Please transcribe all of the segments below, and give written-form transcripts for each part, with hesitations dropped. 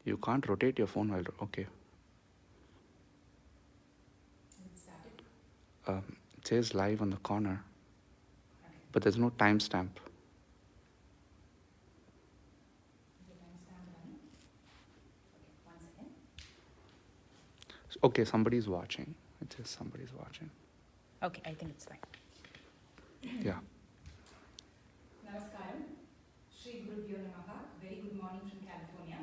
You can't rotate your phone while... Okay. It says live on the corner, but there's no timestamp. Okay, somebody's watching. It says somebody's watching. Okay, I think it's fine. Yeah. Namaskaram. Shri Gurubhyo Namaha. Very good morning from California.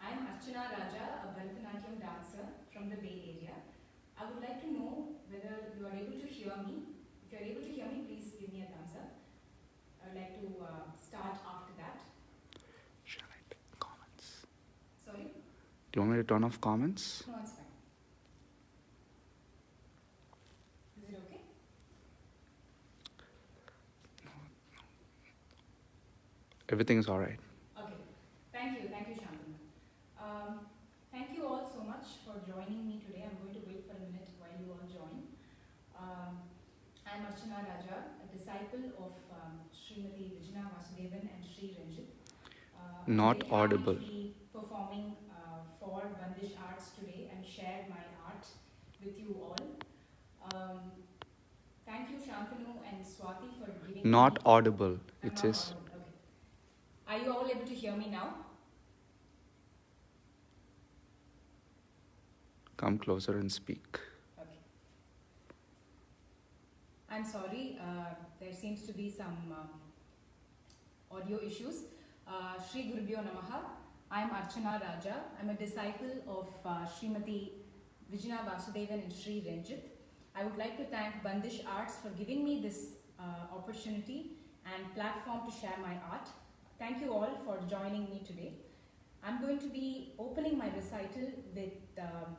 I am Archana Raja, a Bharatanatyam dancer from the Bay Area. I would like to know whether you are able to hear me. If you are able to hear me, please give me a thumbs up. I would like to start after that. Shall I take comments? Sorry? Do you want me to turn off comments? No, it's fine. Is it okay? Everything's all right. Okay. Thank you, Shantanu. Thank you all so much for joining me today. I'm going to wait for a minute while you all join. I'm Archana Raja, a disciple of Srimati Vijna Vasudevan and Sri Ranjit. Not I'm audible. happy to be performing for Bandish Arts today and share my art with you all. Thank you, Shantanu and Swati, for giving Not me... audible. I'm It not says... audible. Okay. Are you all able to hear me now? Come closer and speak. Okay. I'm sorry, there seems to be some audio issues. Shri Gurubhyo Namaha. I'm Archana Raja. I'm a disciple of Srimati Vijna Vasudevan and Sri Ranjit. I would like to thank Bandish Arts for giving me this opportunity and platform to share my art. Thank you all for joining me today. I'm going to be opening my recital with a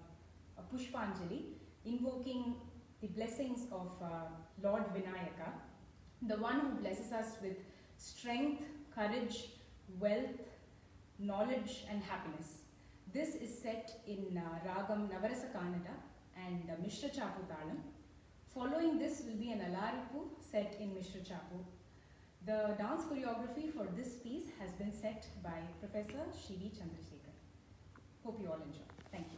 Pushpanjali, invoking the blessings of Lord Vinayaka, the one who blesses us with strength, courage, wealth, knowledge and happiness. This is set in Ragam Navarasa Kannada and Mishra Chapu Talam. Following this will be an Alaripu set in Mishra Chapu. The dance choreography for this piece has been set by Professor Shivi Chandrasekhar. Hope you all enjoy. Thank you.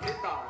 Kita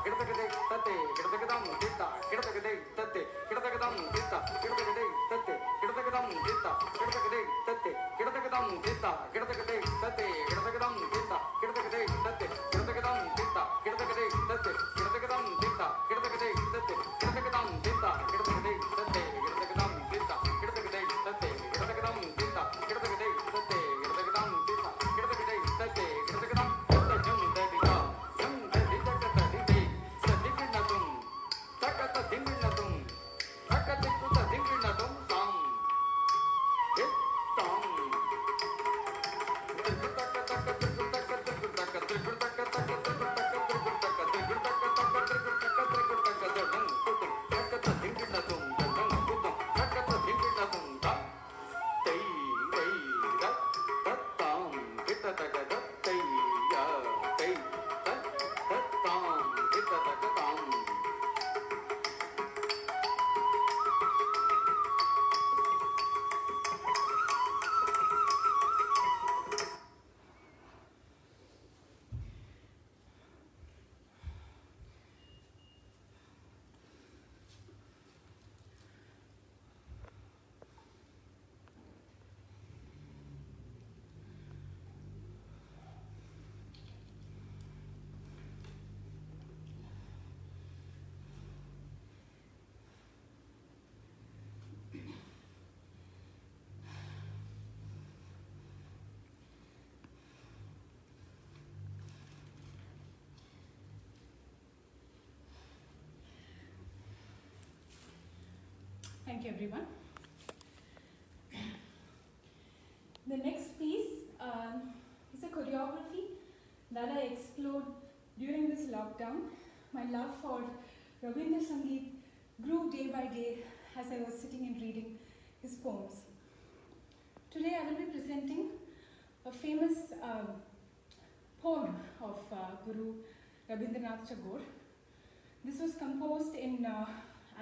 Thank you, everyone. The next piece is a choreography that I explored during this lockdown. My love for Rabindra Sangeet grew day by day as I was sitting and reading his poems. Today I will be presenting a famous poem of Guru Rabindranath Tagore. This was composed in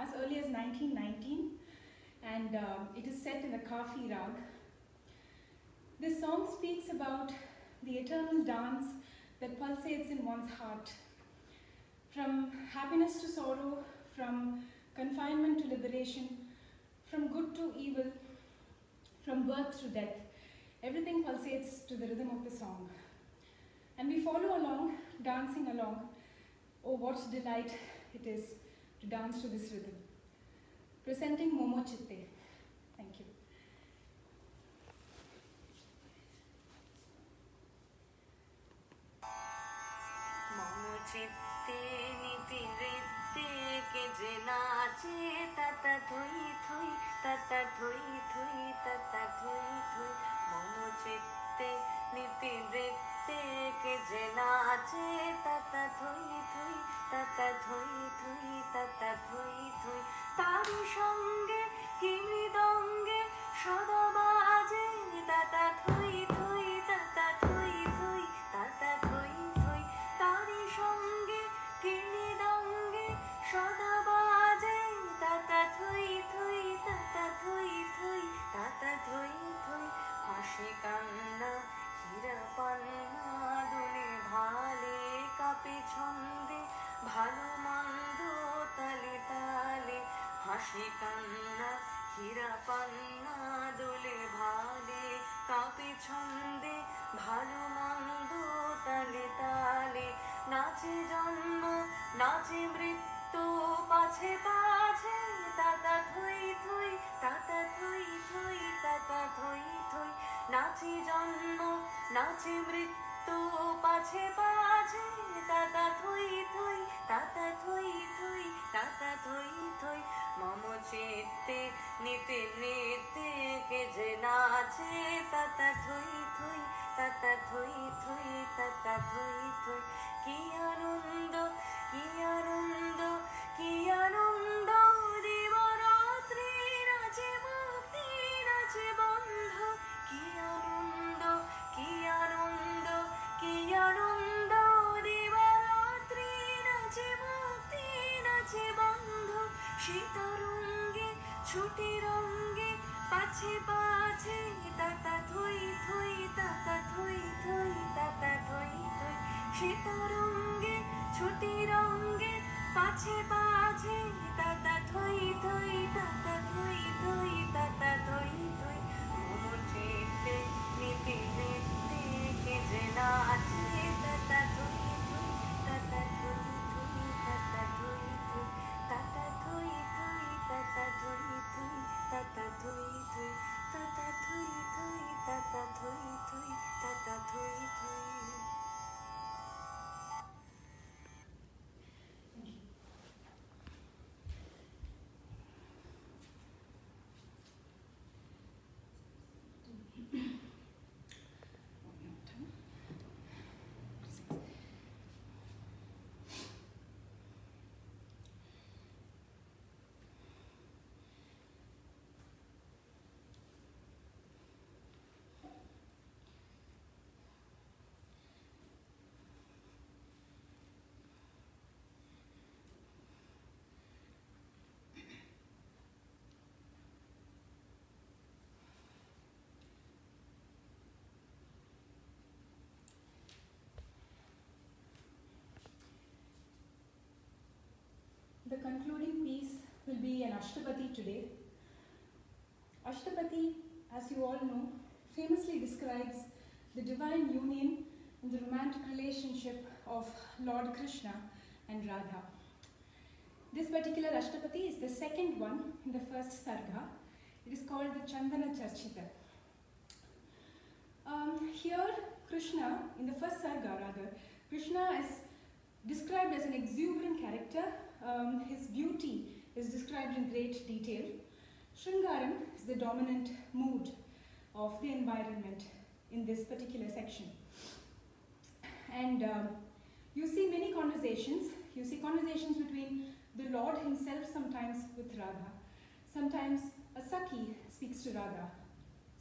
as early as 1919, and it is set in the Kafi Rag. This song speaks about the eternal dance that pulsates in one's heart. From happiness to sorrow, from confinement to liberation, from good to evil, from birth to death, everything pulsates to the rhythm of the song. And we follow along, dancing along. Oh, what delight it is to dance to this rhythm. Presenting Momo Chitte. Thank you. Momo chitte niti ritte ke je naache tata thui thui tata thui thui tata thui thui. Momo chitte niti ritte ke je naache tata thui thui tata thui thui tata thui thui. Tari সঙ্গে কি মৃদঙ্গে সদা বাজে tata thui thui tata thui thui tata thui thui. তারি সঙ্গে কি মৃদঙ্গে সদা বাজে tata thui thui tata thui thui tata thui thui. হাসি কান্না হীরা পান্না দোলে ভালে কাপে ছন্দে ভালো মন্দ তালে তালে. হাসি কান্না হীরা পান্না দোলে ভালে কাপে ছন্দে ভালো মন্দ তালে তালে. নাচে জন্ম নাচে মৃত্যু পাছে পাছে তাতা থই থই তাতা থই থই তাতা থই থই. নাচে জন্ম নাচে মৃত্যু পাছে পাছে তাতা থই থই তাতা থই থই তাতা থই থই. মম চিত্তে নিতে নিতে কে যে নাচে তাতা থই থই তাতা থই থই তাতা থই থই. কি আনন্দ কি আনন্দ কি আনন্দ দিবারাত্রি নাচে মুক্তি নাচে বন্ধ. কি আনন্দ কি আনন্দ কি আনন্দ দিবারাত্রি নাচে মুক্তি নাচে বন্ধ. শীতরঙ্গে ছুটি রঙ্গে পাছে পাছে তাতা থই থই তাতা থই থই তাতা থই থই. শীতরঙ্গে ছুটি রঙ্গে পাছে পাছে তাতা থই থই তাতা থই থই তাতা থই থই. মম চিত্তে নিতে নিতে কে যে নাচে তাতা থই থই তাতা থই থই তাতা থই থই তাতা থই থই তাতা থই থই তাতা থই থই তাতা থই থই তাতা থই থই তাতা থই থই. The concluding piece will be an Ashtapadi today. Ashtapadi, as you all know, famously describes the divine union and the romantic relationship of Lord Krishna and Radha. This particular Ashtapadi is the second one in the first sarga. It is called the Chandana Charchita. Here, Krishna, in the first sarga rather, Krishna is described as an exuberant character. His beauty is described in great detail. Shringaram is the dominant mood of the environment in this particular section. And you see many conversations. You see conversations between the Lord himself sometimes with Radha. Sometimes a Sakhi speaks to Radha.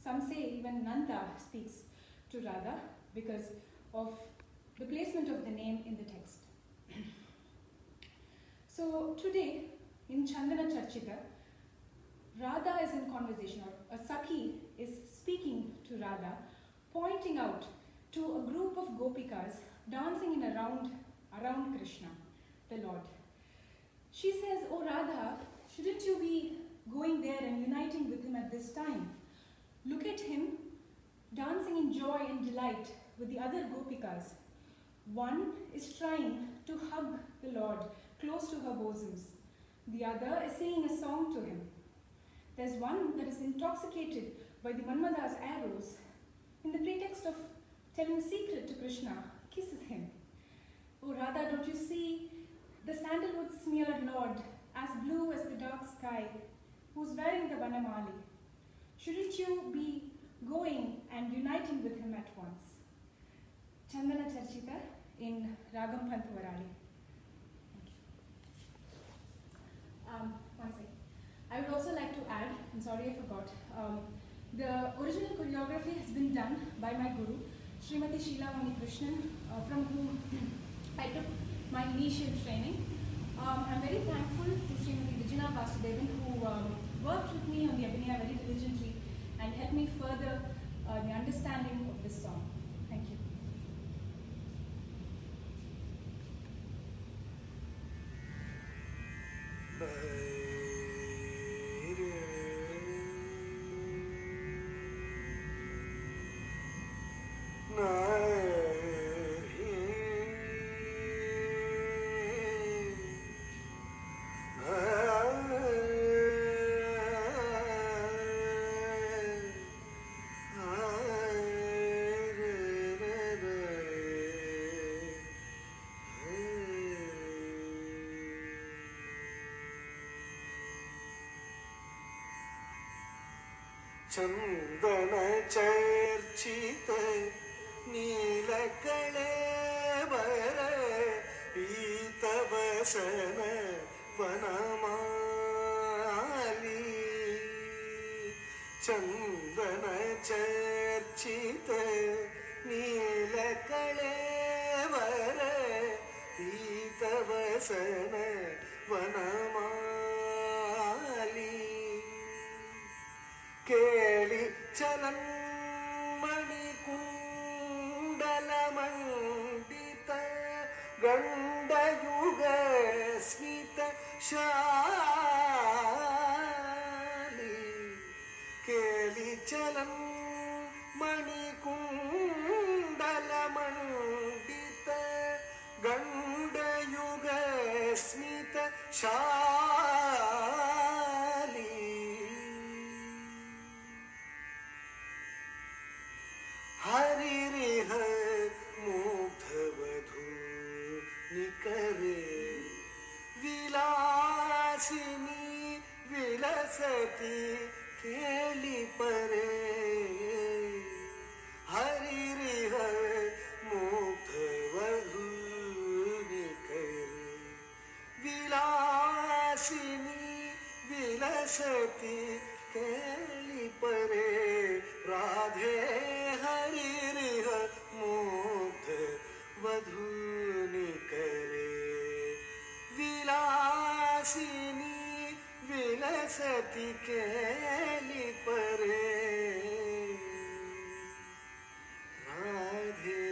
Some say even Nanda speaks to Radha because of the placement of the name in the text. So today in Chandana Charchita, Radha is in conversation, or a Sakhi is speaking to Radha, pointing out to a group of gopikas dancing in around Krishna, the Lord. She says, "Oh Radha, shouldn't you be going there and uniting with him at this time? Look at him dancing in joy and delight with the other gopikas. One is trying to hug the Lord close to her bosoms. The other is singing a song to him. There's one that is intoxicated by the Manmada's arrows. In the pretext of telling a secret to Krishna, kisses him. Oh Radha, don't you see the sandalwood smeared Lord, as blue as the dark sky, who's wearing the Vanamali? Shouldn't you be going and uniting with him at once?" Chandana Charchita in Ragam Panthavarali. One second. I would also like to add, I'm sorry I forgot, the original choreography has been done by my guru, Srimati Sheela Mani Krishnan, from whom I took my initial training. I'm very thankful to Srimati Vijana Vasudevan, who worked with me on the Abhinaya very diligently and helped me further the understanding of this song. Thank you. ಚಂದನ ಚರ್ಚಿತ ನೀಲಕಳೇಬರ ಪೀತವಸನ ವನಮಾಲಿ ಚಂದನ ಚರ್ಚಿತ ನೀಲಕಳೇಬರ ಪೀತವಸನ ವನಮಾಲಿ ಕೇಳಿ ಚಲನ್ಮಣಿ ಕುಂಡಲ ಮಂಡಿತ ಗಂಡಯುಗ ಸ್ಮಿತ ಶಾಲಿ ಕೇಳಿ ಚಲನ್ಮಣಿ ಕುಂಡಲ ಮಂಡಿತ ಗಂಡಯುಗ ಸ್ಮಿತ ಶಾಲಿ हरिरिह मुग्धवधू निकरे विलासिनी विलसती खेली परे हरिरिह मुग्धवधू निकरे विलासिनी विलसती खेली परे राधे हरिरिह मुग्ध वधूनि करे विलासिनी विलसति केली परे राधे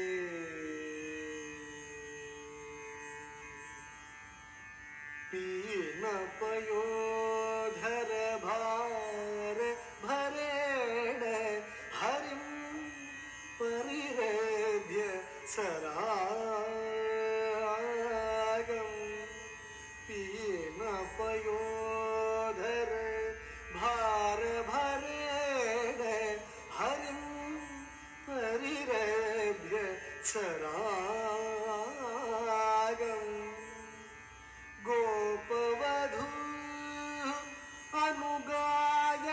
पीन पयोधर भार भरेण हरिं परिरेभ्य सरागं पीन पयोधर भार भरेण हरिं परिरेभ्य सरागं गोपवधू अनुगाय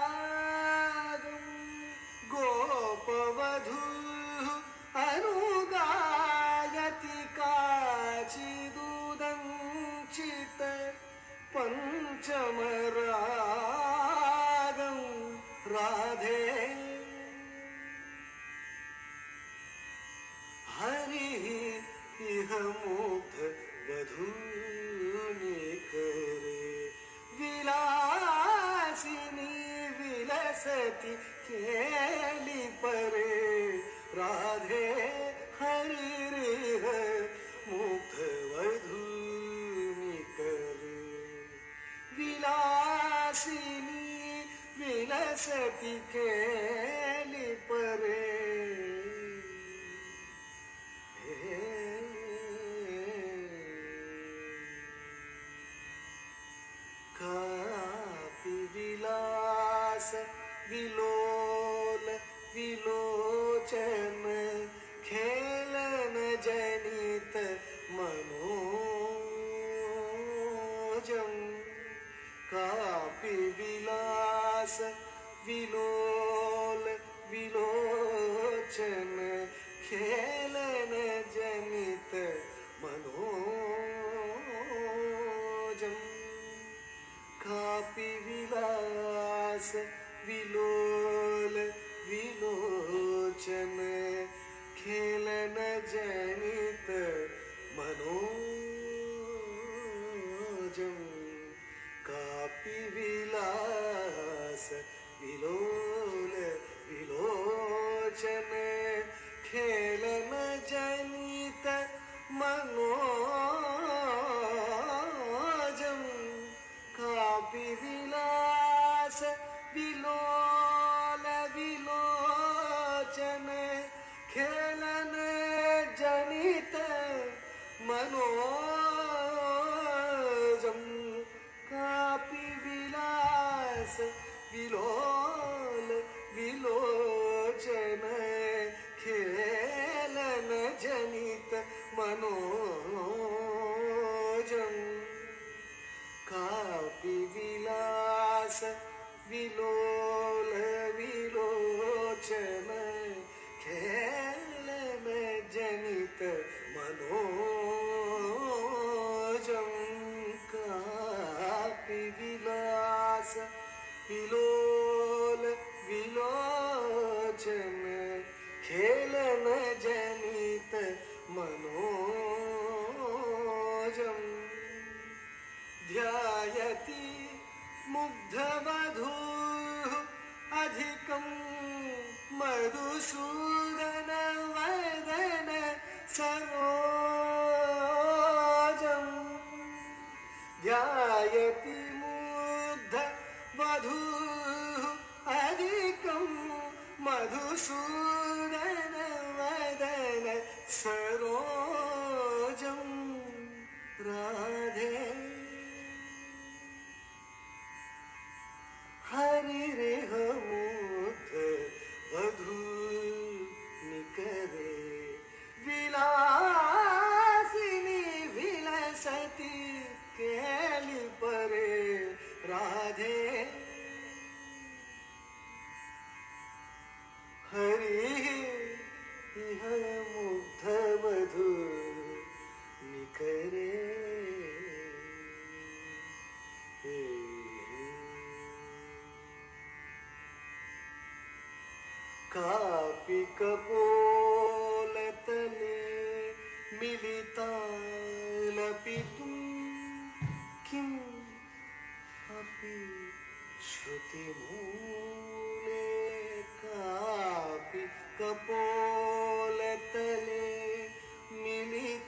पञ्चमरागं गोपवधूः अनुगायति काचिदुदञ्चित पञ्चमरागं राधे हरिः इह मुग्ध वधूनि करे विलासिनी विलसति केली परे राधे हरिरिह मुग्ध वधूनि करे विलासिनी विलसति केली परे कापि विलास विलोल विलोचन खेलन जनित मनोजं कापि विलास विलोल विलोचन खेलन जनित मनोजं कापि विलास विलोल विलोचन खेलन जनित मनोजं कापि विलास विलोल विलोचन खेलन जनित मनोजं कापि विलास विलोल विलोचन खेलन जनित मनोजं कापि विलास विलोल विलोचन खेलन जनित मनोजं कापि विलास विलोल विलोचन खेलन जनित मनोजं कापि विलास विलोल विलोचन खेलन जनित मनोजं ध्यायति मुग्धवधूः अधिकं मधुसूदन वदन सरोजं ध्यायति मुग्धवधूः अधिकं मधुसूदन वदन सरोजं राधे हरिरिह मुग्ध वधूनि करे विलासिनी विलसति केली परे राधे हरिः इह मुग्ध वधूनि करे कापि कपोलतले मिलितालपितुं किम् अपि श्रुतिमूले कापि कपोलतले मिलितालपितुं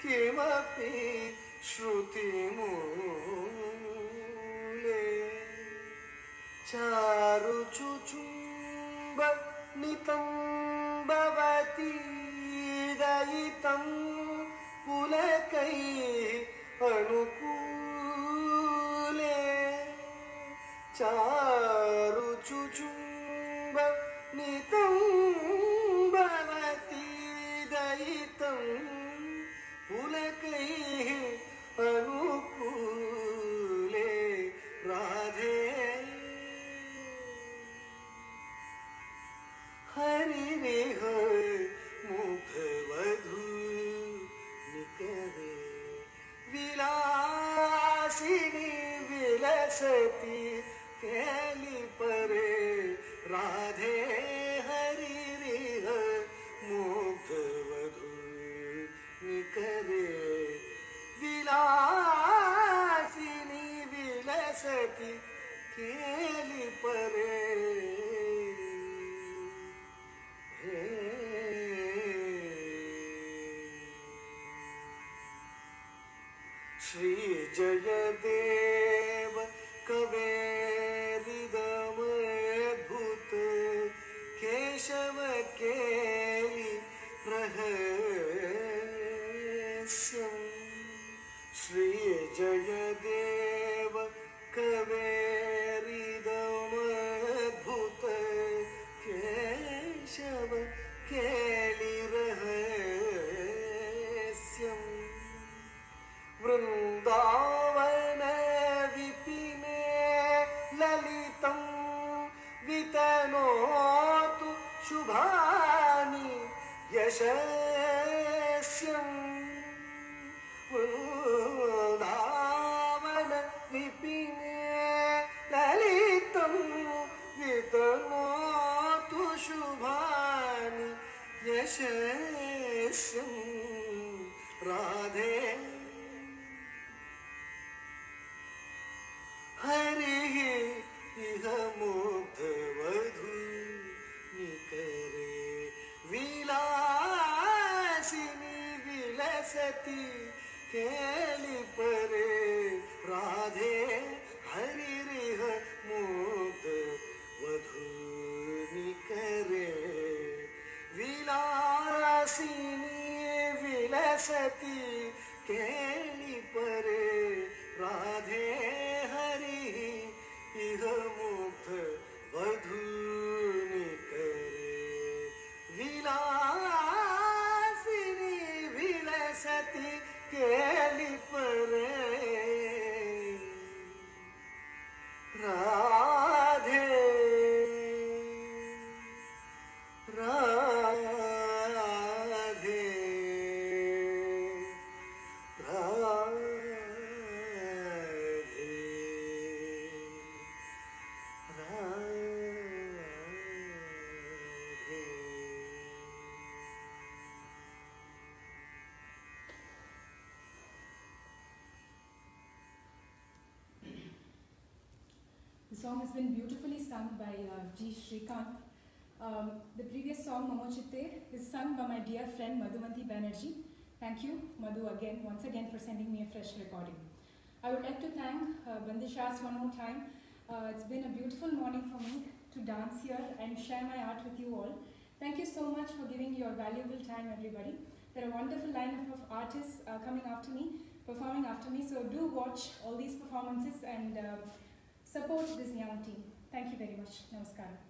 किमपि श्रुतिमूले चारुचुचुम्ब नितम्बवती दयितं पुलकैः अनुकूले चारुचुचुम्ब नितम्बवती दयितं पुलकैः विलसती केली परे राधे हरिरिह मुग्ध वधू निकरे विलासिनी विलसती केली परे श्री जयदेव कवेरिदमद्भुत केशव केली रहस्यम् श्री जयदेव कवेरिदमद्भुत केशव केली रहस्यम् वृन्दावन विपिने ललितं वितनोतु शुभानि यशस्यम् वृन्दावन विपिने ललितं वितनोतु शुभानि यशस्यम् राधे हरिः इह मुग्ध वधू निकरे विलासिनी विलसती केली परे राधे हरिरिह मुग्ध वधू निकरे विलासिनी विलसती केली परे राधे इह मुग्ध वधू निकरे विलासिनी विलसती केली परे Radhe Radhe The song has been beautifully sung by G. Shrikant. The previous song, Momochitte, is sung by my dear friend Madhumanti Banerjee. Thank you, Madhu, once again, for sending me a fresh recording. I would like to thank Bandishas one more time. It's been a beautiful morning for me to dance here and share my art with you all. Thank you so much for giving your valuable time, everybody. There are a wonderful lineup of artists coming after me, performing after me, so do watch all these performances and support this young team. Thank you very much. Namaskaram.